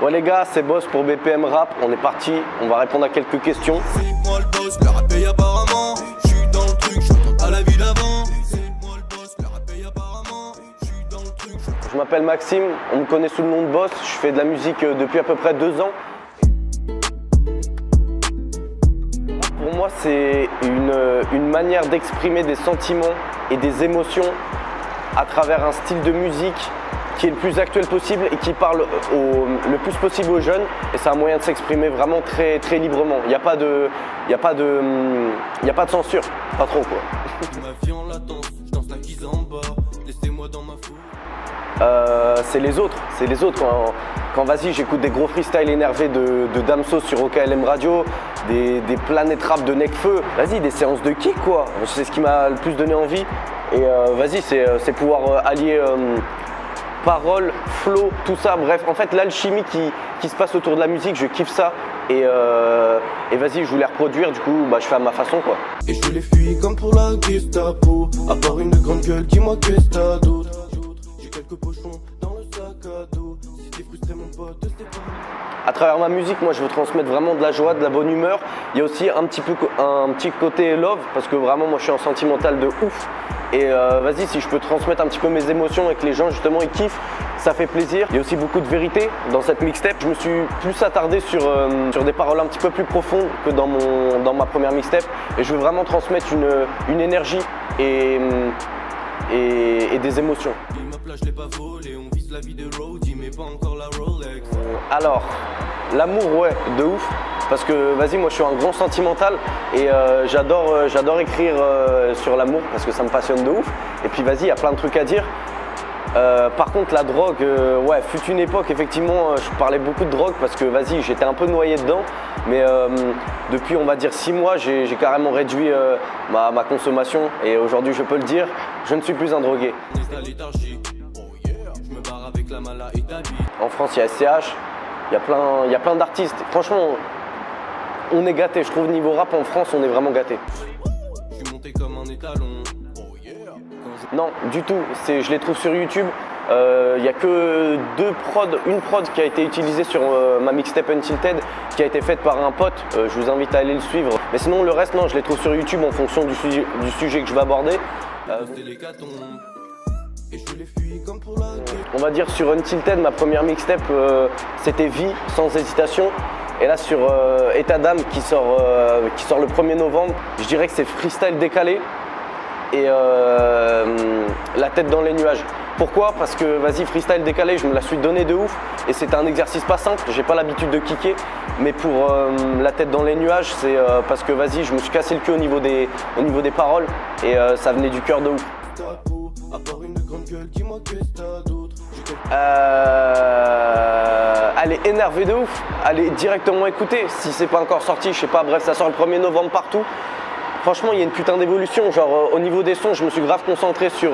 Ouais les gars, c'est Boss pour BPM Rap, on est parti, on va répondre à quelques questions. C'est moi le boss, le rap paye apparemment. J'suis dans le truc, j'entends à la vie d'avant. C'est moi le boss, le rap paye apparemment. J'suis dans le truc, Je m'appelle Maxime, on me connaît sous le nom de Boss, je fais de la musique depuis à peu près 2 ans. Pour moi, c'est une manière d'exprimer des sentiments et des émotions à travers un style de musique qui est le plus actuel possible et qui parle le plus possible aux jeunes. Et c'est un moyen de s'exprimer vraiment très, très librement. Il n'y a pas de censure, pas trop quoi. ma vie en latence, j'danse la guise en bas. Laissez-moi dans ma foule. C'est les autres. Quand vas-y, j'écoute des gros freestyles énervés de Damso sur OKLM Radio, des planètes rap de Nekfeu. Vas-y, des séances de kick quoi. C'est ce qui m'a le plus donné envie. Et vas-y, c'est pouvoir allier paroles, flow, tout ça. Bref, en fait, l'alchimie qui se passe autour de la musique, je kiffe ça. Et vas-y, je voulais reproduire, du coup, je fais à ma façon quoi. Et je les fuis comme pour la Gestapo. À part une grande gueule, dis-moi qu'est-ce que t'as d'autre. J'ai quelques pochons dans le sac à dos. Si t'es frustré mon pote, c'est pas. À travers ma musique, moi je veux transmettre vraiment de la joie, de la bonne humeur. Il y a aussi un petit côté love, parce que vraiment moi je suis un sentimental de ouf. Et vas-y, si je peux transmettre un petit peu mes émotions et que les gens justement ils kiffent, ça fait plaisir. Il y a aussi beaucoup de vérité dans cette mixtape. Je me suis plus attardé sur des paroles un petit peu plus profondes que dans ma première mixtape. Et je veux vraiment transmettre une énergie et des émotions. Et ma plage, je l'ai pas volé. On vise la vie de roadie, mais pas encore la Rolex. Alors, l'amour, ouais, de ouf. Parce que, vas-y, moi je suis un grand sentimental et j'adore écrire sur l'amour parce que ça me passionne de ouf. Et puis, vas-y, il y a plein de trucs à dire. Par contre, la drogue, ouais, fut une époque, effectivement, je parlais beaucoup de drogue parce que, vas-y, j'étais un peu noyé dedans. Mais depuis, on va dire 6 mois, j'ai carrément réduit ma consommation. Et aujourd'hui, je peux le dire, je ne suis plus un drogué. Je me barre avec la mala et ta bite. En France, il y a SCH, il y a plein d'artistes. Franchement, on est gâtés. Je trouve niveau rap en France, on est vraiment gâtés. Je suis monté comme un étalon. Non, du tout. Je les trouve sur YouTube. Il n'y a que une prod qui a été utilisée sur ma mixtape Untilted, qui a été faite par un pote. Je vous invite à aller le suivre. Mais sinon, le reste, non, je les trouve sur YouTube en fonction du sujet que je vais aborder. Et je les fuis comme pour la On va dire sur Untilted, ma première mixtape, c'était Vie, sans hésitation. Et là sur État d'âme qui sort le 1er novembre, je dirais que c'est freestyle décalé et la tête dans les nuages. Pourquoi? Parce que vas-y, freestyle décalé, je me la suis donné de ouf et c'était un exercice pas simple, j'ai pas l'habitude de kicker. Mais pour la tête dans les nuages, c'est parce que vas-y, je me suis cassé le cul au niveau des paroles et ça venait du cœur de ouf. à part une grande gueule, dis-moi qu'est-ce que t'as d'autre. Elle est énervée de ouf, allez directement écouter. Si c'est pas encore sorti, je sais pas, bref, ça sort le 1er novembre partout. Franchement, il y a une putain d'évolution. Genre, au niveau des sons, je me suis grave concentré sur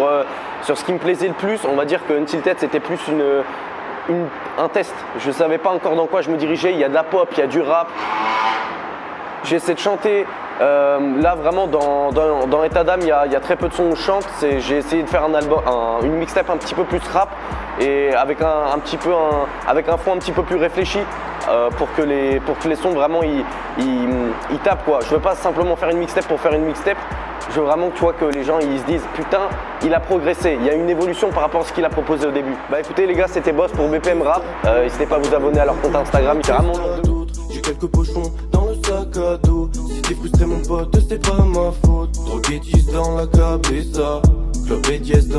ce qui me plaisait le plus. On va dire que Untilted, c'était plus un test. Je savais pas encore dans quoi je me dirigeais. Il y a de la pop, il y a du rap. J'ai essayé de chanter. Là, vraiment, dans État d'âme, il y a très peu de sons où je chante. J'ai essayé de faire une mixtape un petit peu plus rap et avec avec un fond un petit peu plus réfléchi pour que les sons vraiment ils tapent quoi. Je veux pas simplement faire une mixtape pour faire une mixtape. Je veux vraiment que les gens ils se disent putain, il a progressé, il y a une évolution par rapport à ce qu'il a proposé au début. Bah écoutez les gars, c'était Boss pour BPM Rap. N'hésitez pas à vous abonner à leur compte Instagram, carrément. J'ai quelques pochons dans le sac à dos. Si t'es frustré mon pote, c'est pas ma faute. Drogué 10 dans la cabeza, club et dièse.